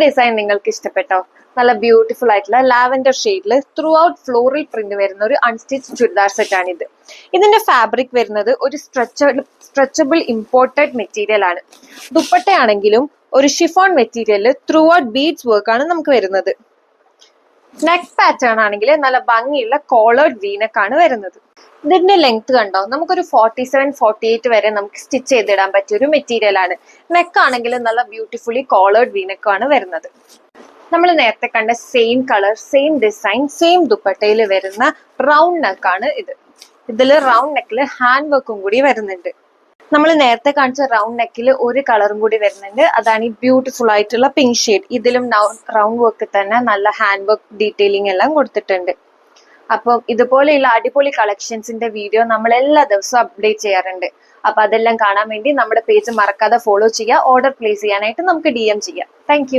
Design നിങ്ങൾക്ക് ഇഷ്ടപ്പെട്ടോ? നല്ല ബ്യൂട്ടിഫുൾ ആയിട്ടുള്ള ലാവൻഡർ ഷെയ്ഡിൽ ത്രൂ ഔട്ട് ഫ്ലോറൽ പ്രിന്റ് വരുന്ന ഒരു അൺസ്റ്റിച്ച് ചുരിദാർ സെറ്റ് ആണ് ഇത്. ഇതിന്റെ ഫാബ്രിക് വരുന്നത് ഒരു സ്ട്രെച്ചബിൾ ഇമ്പോർട്ടഡ് മെറ്റീരിയൽ ആണ്. ദുപ്പട്ടയാണെങ്കിലും ഒരു ഷിഫോൺ മെറ്റീരിയലിൽ ത്രൂ ഔട്ട് ബീഡ്സ് വർക്ക് ആണ് നമുക്ക് വരുന്നത്. നെക്ക് പാറ്റേൺ ആണെങ്കിൽ നല്ല ഭംഗിയുള്ള കോളേർഡ് വീനക്ക് ആണ് വരുന്നത്. ഇതിന്റെ ലെങ്ത് കണ്ടോ, നമുക്കൊരു 47-48 വരെ നമുക്ക് സ്റ്റിച്ച് ചെയ്തിടാൻ പറ്റിയ ഒരു മെറ്റീരിയൽ ആണ്. നെക്ക് ആണെങ്കിൽ നല്ല ബ്യൂട്ടിഫുള്ളി കോളേർഡ് വീനക്ക് ആണ് വരുന്നത്. നമ്മൾ നേരത്തെ കണ്ട same colour, same design, same ദുപ്പട്ടയിൽ വരുന്ന റൗണ്ട് നെക്ക് ആണ് ഇത്. ഇതിൽ റൗണ്ട് നെക്കിൽ ഹാൻഡ് വർക്കും കൂടി വരുന്നുണ്ട്. നമ്മൾ നേരത്തെ കാണിച്ച റൗണ്ട് നെക്കിൽ ഒരു കളറും കൂടി വരുന്നുണ്ട്, അതാണ് ഈ ബ്യൂട്ടിഫുൾ ആയിട്ടുള്ള പിങ്ക് ഷെയ്ഡ്. ഇതിലും റൗണ്ട് വർക്ക് തന്നെ നല്ല ഹാൻഡ് വർക്ക് ഡീറ്റെയിലിംഗ് എല്ലാം കൊടുത്തിട്ടുണ്ട്. അപ്പം ഇതുപോലെയുള്ള അടിപൊളി കളക്ഷൻസിന്റെ വീഡിയോ നമ്മൾ എല്ലാ ദിവസവും അപ്ഡേറ്റ് ചെയ്യാറുണ്ട്. അപ്പൊ അതെല്ലാം കാണാൻ വേണ്ടി നമ്മുടെ പേജ് മറക്കാതെ ഫോളോ ചെയ്യുക. ഓർഡർ പ്ലേസ് ചെയ്യാനായിട്ട് നമുക്ക് DM ചെയ്യാം. താങ്ക്